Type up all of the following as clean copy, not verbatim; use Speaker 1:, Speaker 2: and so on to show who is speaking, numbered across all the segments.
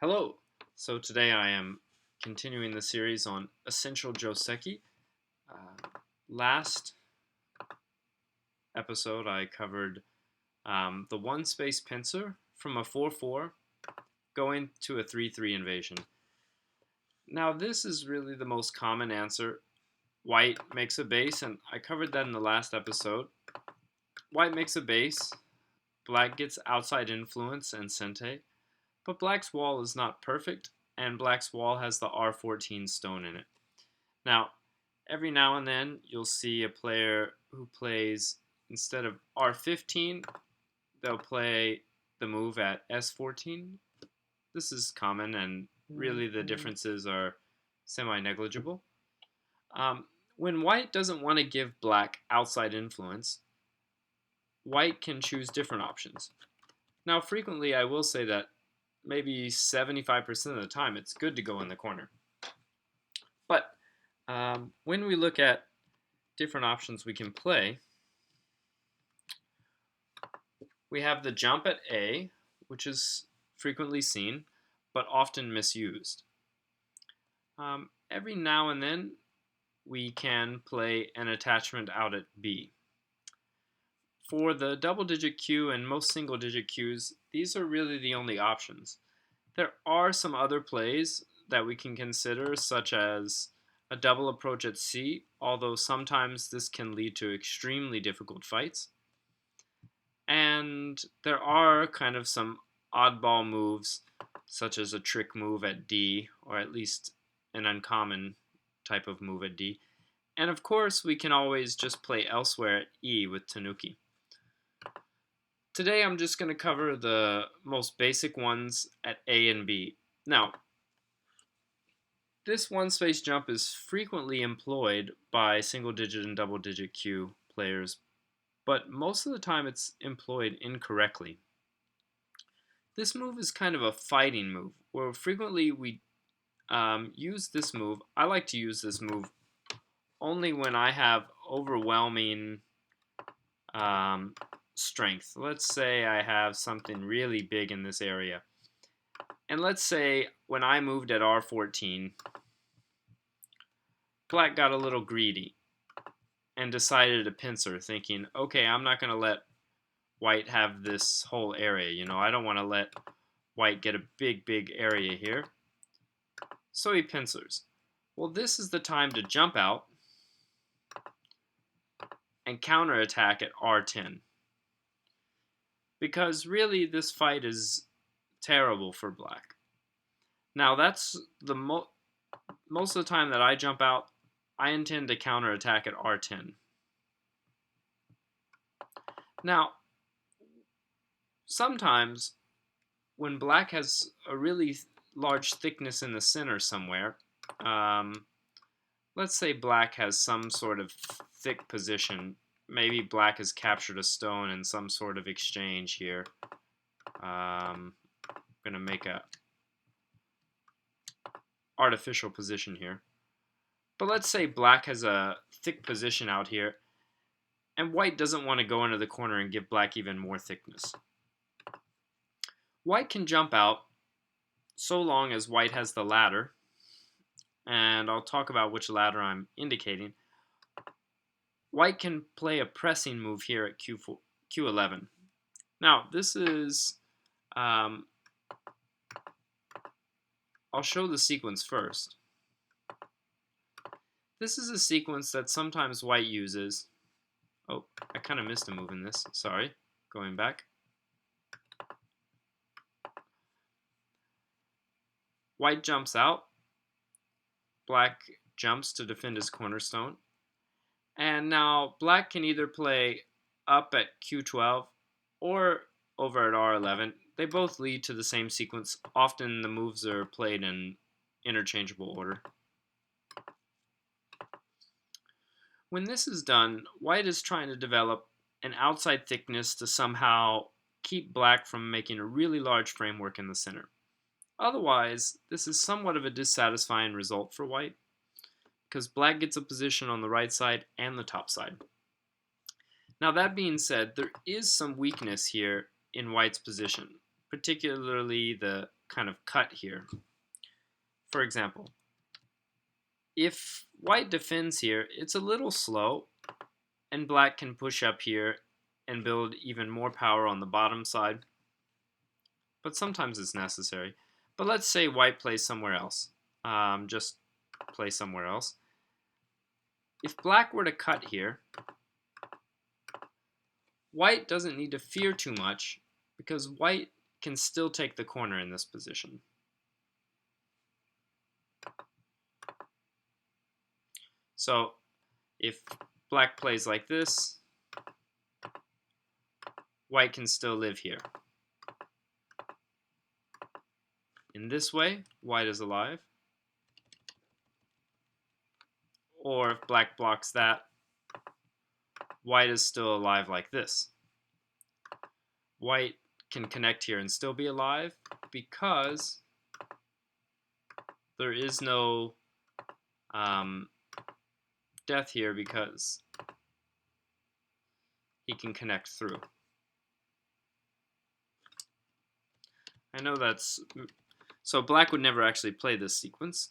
Speaker 1: Hello! So today I am continuing the series on essential Joseki. Last episode I covered the one space pincer from a 4-4 going to a 3-3 invasion. Now this is really the most common answer. White makes a base, and I covered that in the last episode. White makes a base, black gets outside influence and sente, but black's wall is not perfect, and black's wall has the R14 stone in it. Now, every now and then you'll see a player who plays, instead of R15, they'll play the move at S14. This is common, and really the differences are semi-negligible. When white doesn't want to give black outside influence, white can choose different options. Now, frequently I will say that maybe 75% of the time it's good to go in the corner. But when we look at different options we can play, we have the jump at A, which is frequently seen, but often misused. Every now and then we can play an attachment out at B. For the double-digit Q and most single-digit Qs, these are really the only options. There are some other plays that we can consider, such as a double approach at C, although sometimes this can lead to extremely difficult fights. And there are kind of some oddball moves, such as a trick move at D, or at least an uncommon type of move at D. And of course, we can always just play elsewhere at E with Tanuki. Today I'm just going to cover the most basic ones at A and B. Now, this one-space jump is frequently employed by single-digit and double-digit Q players, but most of the time it's employed incorrectly. This move is kind of a fighting move, where frequently we use this move. I like to use this move only when I have overwhelming strength. Let's say I have something really big in this area. And let's say when I moved at R14, black got a little greedy and decided to pincer, thinking, okay, I'm not going to let white have this whole area. I don't want to let white get a big area here. So he pincers. Well, this is the time to jump out and counterattack at R10. Because really this fight is terrible for black. Now that's the most of the time that I jump out, I intend to counterattack at R10. Now, sometimes when black has a really large thickness in the center somewhere, let's say black has some sort of thick position. Maybe black has captured a stone in some sort of exchange here. I'm going to make a artificial position here. But let's say black has a thick position out here, and white doesn't want to go into the corner and give black even more thickness. White can jump out so long as white has the ladder, and I'll talk about which ladder I'm indicating. White can play a pressing move here at Q11. Now, this is, I'll show the sequence first. This is a sequence that sometimes white uses. Oh, I kind of missed a move in this. Sorry. Going back. White jumps out. Black jumps to defend his cornerstone. And now black can either play up at Q12 or over at R11. They both lead to the same sequence. Often the moves are played in interchangeable order. When this is done, white is trying to develop an outside thickness to somehow keep black from making a really large framework in the center. Otherwise, this is somewhat of a dissatisfying result for white, because black gets a position on the right side and the top side. Now that being said, there is some weakness here in white's position, particularly the kind of cut here. For example, if white defends here, it's a little slow, and black can push up here and build even more power on the bottom side. But sometimes it's necessary. But let's say white plays somewhere else. Just play somewhere else. If black were to cut here, white doesn't need to fear too much because white can still take the corner in this position. So if black plays like this, white can still live here. In this way, white is alive. Or if black blocks that, white is still alive like this. White can connect here and still be alive because there is no death here because he can connect through. I know that's... So black would never actually play this sequence.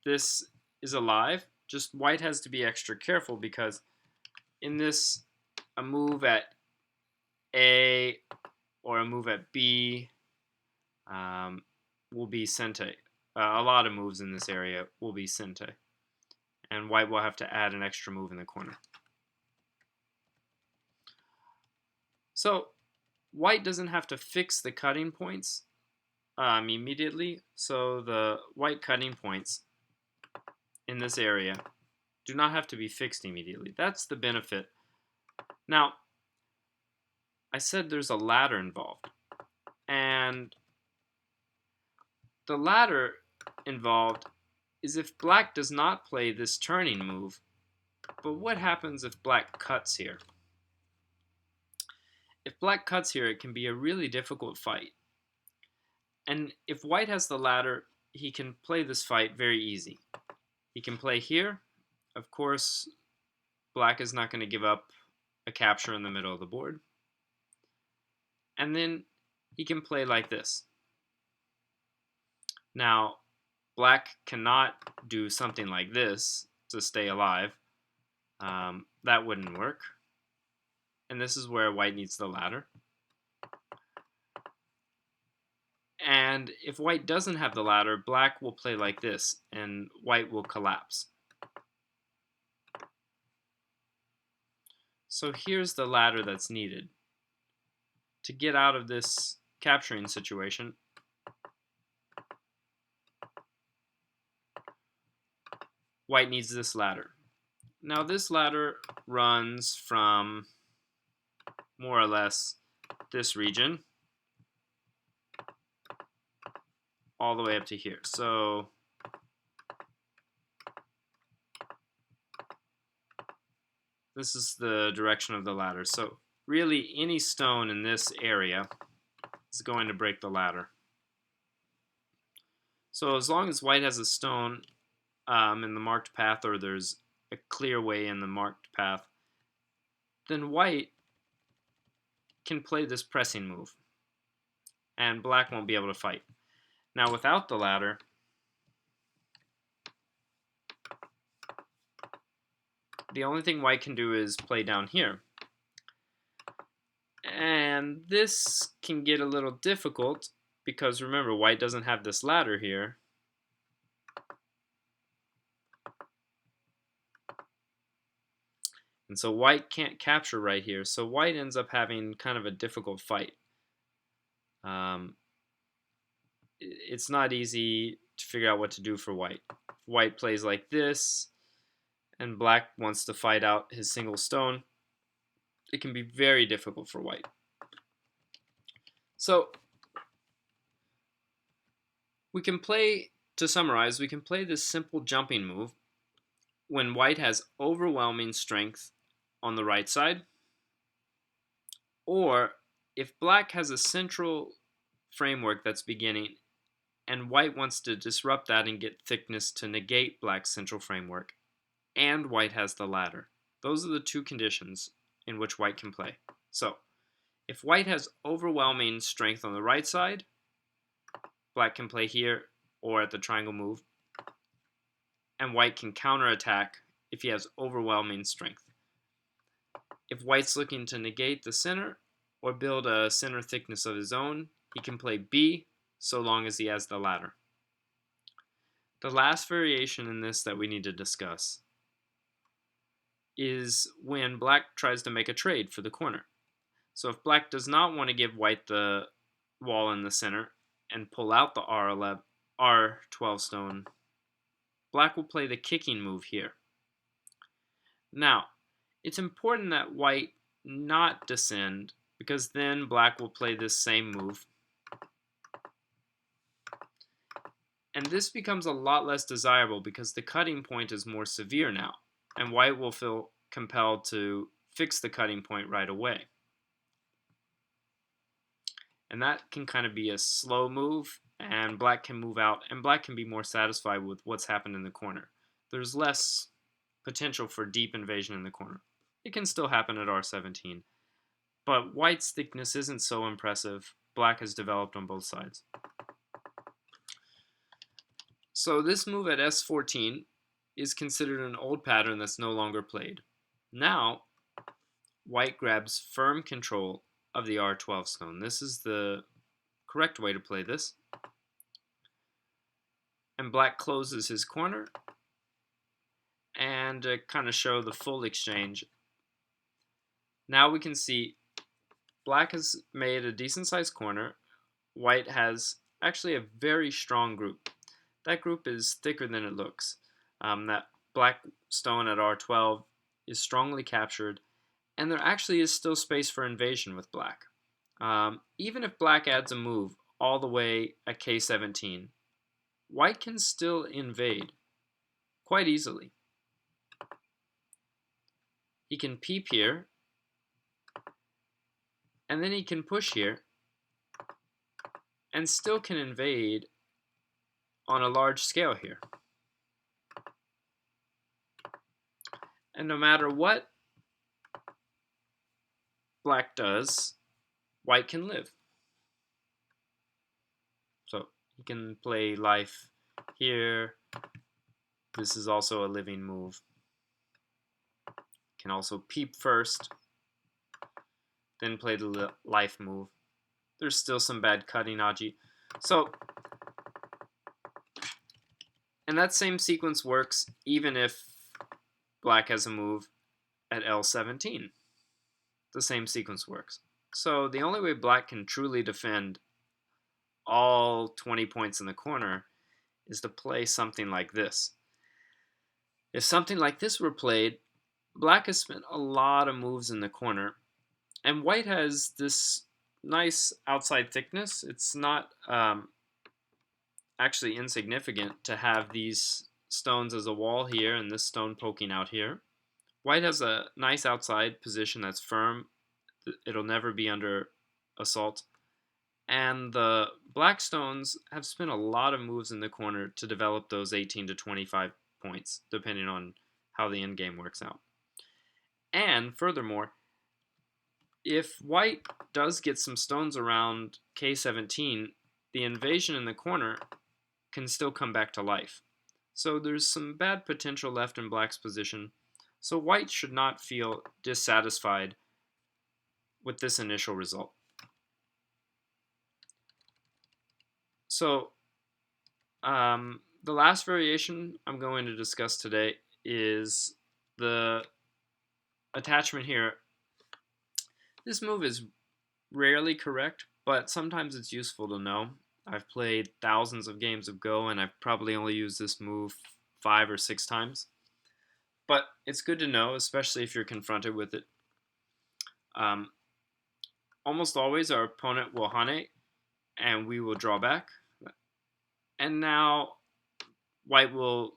Speaker 1: This is alive, just white has to be extra careful because in this, a move at A or a move at B will be sente. A lot of moves in this area will be sente. And white will have to add an extra move in the corner. So white doesn't have to fix the cutting points immediately. So the white cutting points in this area do not have to be fixed immediately. That's the benefit. Now, I said there's a ladder involved. And the ladder involved is if black does not play this turning move. But what happens if black cuts here? If black cuts here, it can be a really difficult fight. And if white has the ladder, he can play this fight very easy. He can play here. Of course, black is not going to give up a capture in the middle of the board. And then he can play like this. Now, black cannot do something like this to stay alive. That wouldn't work. And this is where white needs the ladder. And if white doesn't have the ladder, black will play like this, and white will collapse. So here's the ladder that's needed. To get out of this capturing situation, white needs this ladder. Now this ladder runs from more or less this region all the way up to here. So this is the direction of the ladder. So really any stone in this area is going to break the ladder. So as long as white has a stone in the marked path, or there's a clear way in the marked path, then white can play this pressing move, and black won't be able to fight. Now without the ladder, the only thing white can do is play down here. And this can get a little difficult because remember, white doesn't have this ladder here. And so white can't capture right here. So white ends up having kind of a difficult fight. It's not easy to figure out what to do for white. If white plays like this, and black wants to fight out his single stone, it can be very difficult for white. So we can play, to summarize, we can play this simple jumping move when white has overwhelming strength on the right side, or if black has a central framework that's beginning and white wants to disrupt that and get thickness to negate black's central framework, and white has the ladder. Those are the two conditions in which white can play. So if white has overwhelming strength on the right side, black can play here or at the triangle move, and white can counterattack if he has overwhelming strength. If white's looking to negate the center or build a center thickness of his own, he can play B so long as he has the ladder. The last variation in this that we need to discuss is when black tries to make a trade for the corner. So if black does not want to give white the wall in the center and pull out the R12 stone, black will play the kicking move here. Now, it's important that white not descend, because then black will play this same move. And this becomes a lot less desirable because the cutting point is more severe now, and white will feel compelled to fix the cutting point right away. And that can kind of be a slow move, and black can move out, and black can be more satisfied with what's happened in the corner. There's less potential for deep invasion in the corner. It can still happen at R17, but white's thickness isn't so impressive. Black has developed on both sides. So this move at S14 is considered an old pattern that's no longer played. Now, white grabs firm control of the R12 stone. This is the correct way to play this. And black closes his corner, and kind of show the full exchange. Now we can see black has made a decent sized corner. White has actually a very strong group. That group is thicker than it looks. That black stone at R12 is strongly captured, and there actually is still space for invasion with black. Even if black adds a move all the way at K17, white can still invade quite easily. He can peep here, and then he can push here, and still can invade on a large scale here. And no matter what black does, white can live. So he can play life here. This is also a living move. Can also peep first, then play the life move. There's still some bad cutting aji. So, and that same sequence works even if black has a move at L17. The same sequence works. So the only way black can truly defend all 20 points in the corner is to play something like this. If something like this were played, black has spent a lot of moves in the corner, and white has this nice outside thickness. It's not actually insignificant to have these stones as a wall here and this stone poking out here. White has a nice outside position that's firm. It'll never be under assault. And the black stones have spent a lot of moves in the corner to develop those 18 to 25 points, depending on how the end game works out. And furthermore, if white does get some stones around K17, the invasion in the corner can still come back to life. So there's some bad potential left in black's position. So white should not feel dissatisfied with this initial result. So the last variation I'm going to discuss today is the attachment here. This move is rarely correct, but sometimes it's useful to know. I've played thousands of games of Go, and I've probably only used this move 5 or 6 times. But it's good to know, especially if you're confronted with it. Almost always our opponent will hane, and we will draw back. And now white will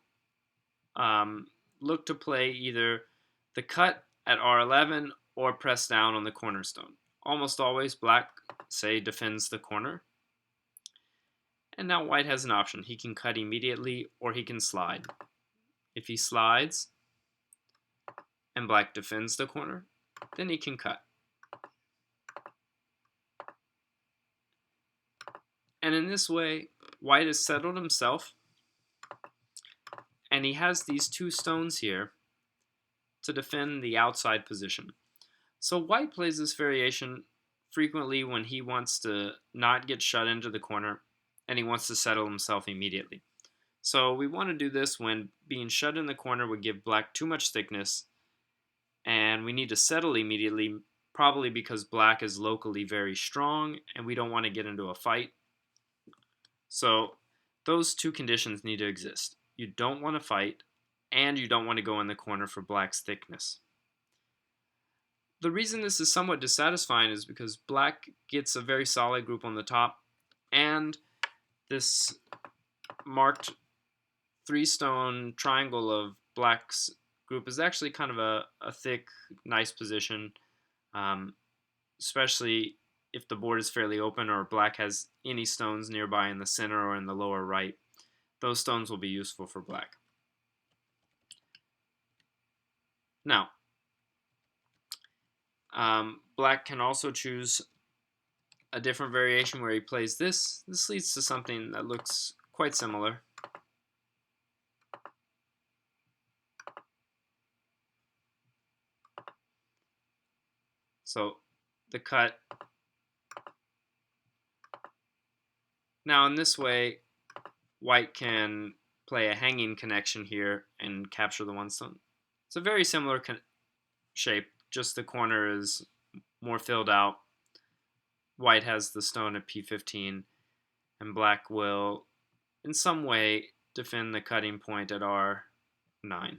Speaker 1: look to play either the cut at R11 or press down on the cornerstone. Almost always black, say, defends the corner. And now white has an option. He can cut immediately or he can slide. If he slides and black defends the corner, then he can cut. And in this way, white has settled himself, and he has these two stones here to defend the outside position. So white plays this variation frequently when he wants to not get shut into the corner and he wants to settle himself immediately. So we want to do this when being shut in the corner would give black too much thickness, and we need to settle immediately, probably because black is locally very strong and we don't want to get into a fight. So those two conditions need to exist. You don't want to fight, and you don't want to go in the corner for black's thickness. The reason this is somewhat dissatisfying is because black gets a very solid group on the top, and this marked 3-stone triangle of black's group is actually kind of a thick, nice position, especially if the board is fairly open or black has any stones nearby in the center or in the lower right. Those stones will be useful for black. Now, black can also choose a different variation where he plays this. This leads to something that looks quite similar. So the cut. Now in this way, white can play a hanging connection here and capture the one stone. It's a very similar shape, just the corner is more filled out. White has the stone at P15, and black will, in some way, defend the cutting point at R9.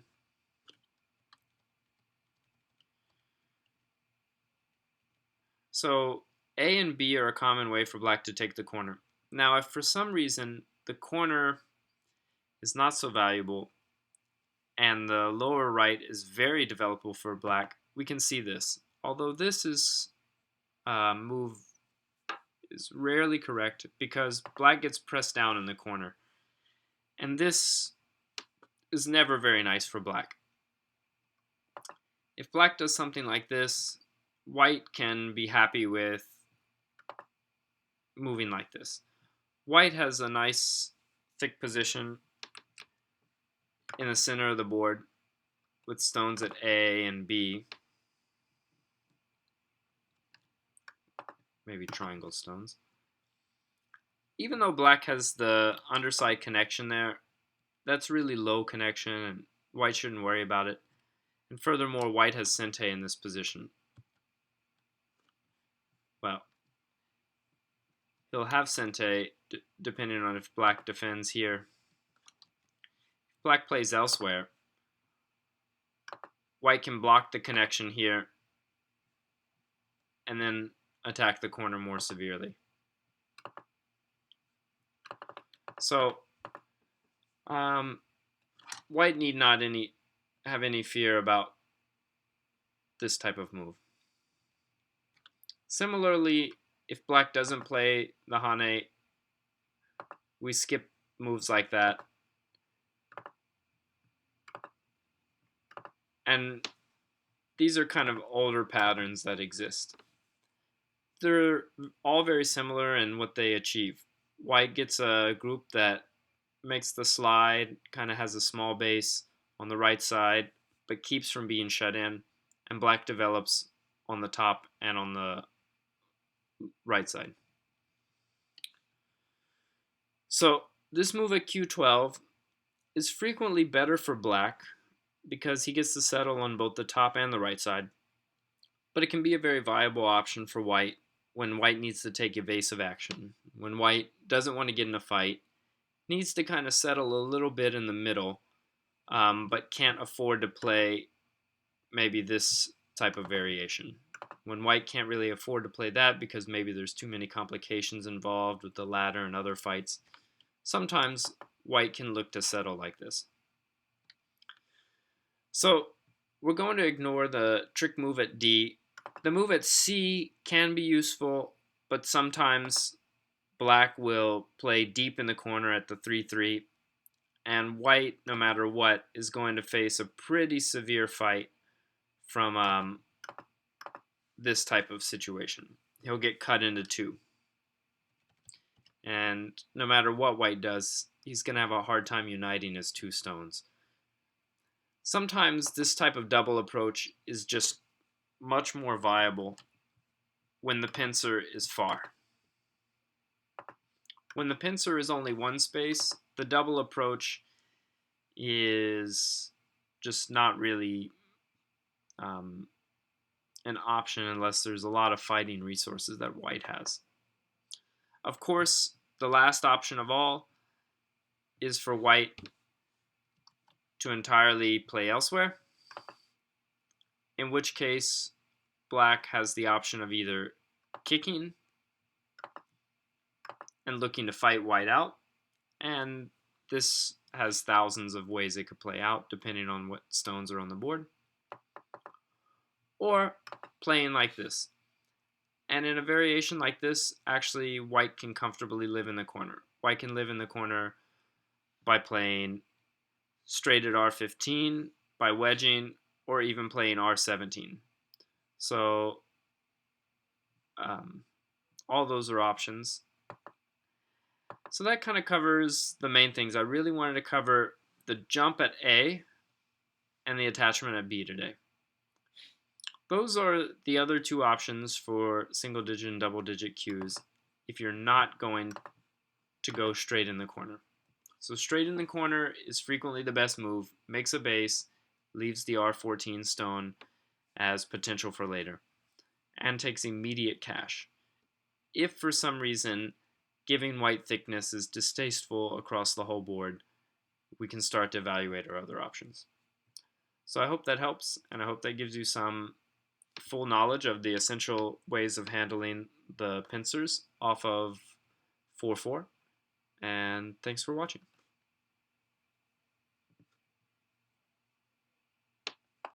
Speaker 1: So A and B are a common way for black to take the corner. Now, if for some reason the corner is not so valuable and the lower right is very developable for black, we can see this. Although this is move is rarely correct because black gets pressed down in the corner. And this is never very nice for black. If black does something like this, white can be happy with moving like this. White has a nice thick position in the center of the board with stones at A and B. Maybe triangle stones. Even though black has the underside connection there, that's really low connection and white shouldn't worry about it. And furthermore, white has sente in this position. Well, he'll have sente depending on if black defends here. If black plays elsewhere, white can block the connection here and then attack the corner more severely. So white need not have any fear about this type of move. Similarly, if black doesn't play the hane, we skip moves like that. And these are kind of older patterns that exist. They're all very similar in what they achieve. White gets a group that makes the slide, kind of has a small base on the right side, but keeps from being shut in, and black develops on the top and on the right side. So this move at Q12 is frequently better for black because he gets to settle on both the top and the right side, but it can be a very viable option for white when white needs to take evasive action. When white doesn't want to get in a fight, needs to kind of settle a little bit in the middle, but can't afford to play maybe this type of variation. When white can't really afford to play that because maybe there's too many complications involved with the ladder and other fights, sometimes white can look to settle like this. So we're going to ignore the trick move at D. The move at C can be useful, but sometimes black will play deep in the corner at the 3-3, and white, no matter what, is going to face a pretty severe fight from this type of situation. He'll get cut into two. and no matter what white does, he's going to have a hard time uniting his two stones. Sometimes this type of double approach is just much more viable when the pincer is far. When the pincer is only one space, the double approach is just not really an option unless there's a lot of fighting resources that white has. Of course, the last option of all is for white to entirely play elsewhere, in which case black has the option of either kicking and looking to fight white out, and this has thousands of ways it could play out depending on what stones are on the board, or playing like this. And in a variation like this, actually white can comfortably live in the corner. White can live in the corner by playing straight at R15, by wedging, or even playing R17. So all those are options. So that kind of covers the main things. I really wanted to cover the jump at A and the attachment at B today. Those are the other two options for single digit and double digit cues if you're not going to go straight in the corner. So straight in the corner is frequently the best move, makes a base, leaves the R14 stone as potential for later, and takes immediate cash. If for some reason giving white thickness is distasteful across the whole board, we can start to evaluate our other options. So I hope that helps, and I hope that gives you some full knowledge of the essential ways of handling the pincers off of 4-4. And thanks for watching.